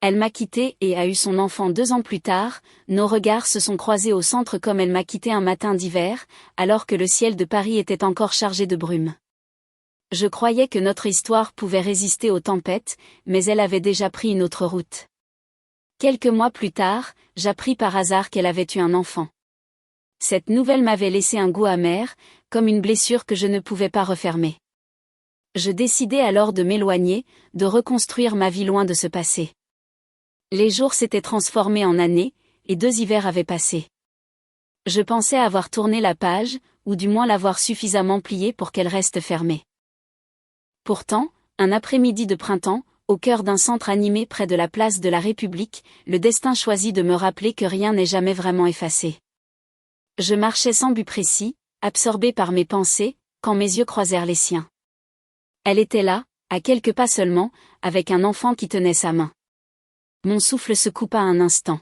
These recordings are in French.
Elle m'a quitté et a eu son enfant 2 ans plus tard. Nos regards se sont croisés au centre comme elle m'a quitté un matin d'hiver, alors que le ciel de Paris était encore chargé de brume. Je croyais que notre histoire pouvait résister aux tempêtes, mais elle avait déjà pris une autre route. Quelques mois plus tard, j'appris par hasard qu'elle avait eu un enfant. Cette nouvelle m'avait laissé un goût amer, comme une blessure que je ne pouvais pas refermer. Je décidai alors de m'éloigner, de reconstruire ma vie loin de ce passé. Les jours s'étaient transformés en années, et 2 hivers avaient passé. Je pensais avoir tourné la page, ou du moins l'avoir suffisamment pliée pour qu'elle reste fermée. Pourtant, un après-midi de printemps, au cœur d'un centre animé près de la place de la République, le destin choisit de me rappeler que rien n'est jamais vraiment effacé. Je marchais sans but précis, absorbé par mes pensées, quand mes yeux croisèrent les siens. Elle était là, à quelques pas seulement, avec un enfant qui tenait sa main. Mon souffle se coupa un instant.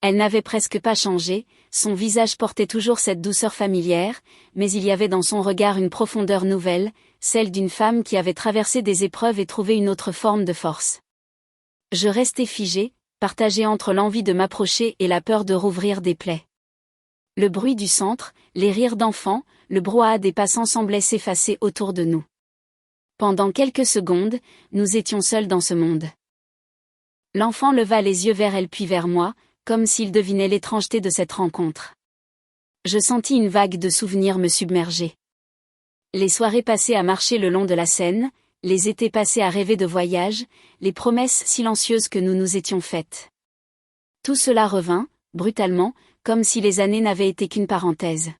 Elle n'avait presque pas changé, son visage portait toujours cette douceur familière, mais il y avait dans son regard une profondeur nouvelle, celle d'une femme qui avait traversé des épreuves et trouvé une autre forme de force. Je restai figé, partagé entre l'envie de m'approcher et la peur de rouvrir des plaies. Le bruit du centre, les rires d'enfants, le brouhaha des passants semblaient s'effacer autour de nous. Pendant quelques secondes, nous étions seuls dans ce monde. L'enfant leva les yeux vers elle puis vers moi, comme s'il devinait l'étrangeté de cette rencontre. Je sentis une vague de souvenirs me submerger. Les soirées passées à marcher le long de la Seine, les étés passés à rêver de voyage, les promesses silencieuses que nous nous étions faites. Tout cela revint, brutalement, comme si les années n'avaient été qu'une parenthèse.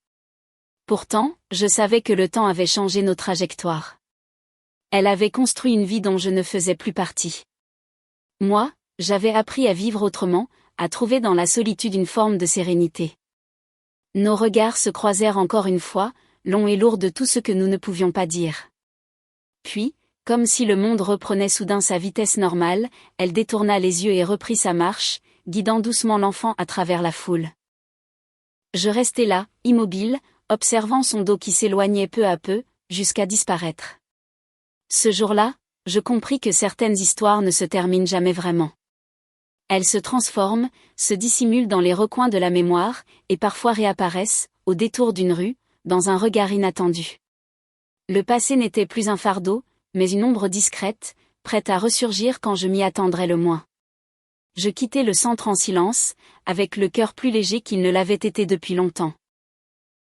Pourtant, je savais que le temps avait changé nos trajectoires. Elle avait construit une vie dont je ne faisais plus partie. Moi, j'avais appris à vivre autrement, à trouver dans la solitude une forme de sérénité. Nos regards se croisèrent encore une fois, longs et lourds de tout ce que nous ne pouvions pas dire. Puis, comme si le monde reprenait soudain sa vitesse normale, elle détourna les yeux et reprit sa marche, guidant doucement l'enfant à travers la foule. Je restai là, immobile, observant son dos qui s'éloignait peu à peu, jusqu'à disparaître. Ce jour-là, je compris que certaines histoires ne se terminent jamais vraiment. Elles se transforment, se dissimulent dans les recoins de la mémoire, et parfois réapparaissent, au détour d'une rue, dans un regard inattendu. Le passé n'était plus un fardeau, mais une ombre discrète, prête à ressurgir quand je m'y attendrais le moins. Je quittai le centre en silence, avec le cœur plus léger qu'il ne l'avait été depuis longtemps.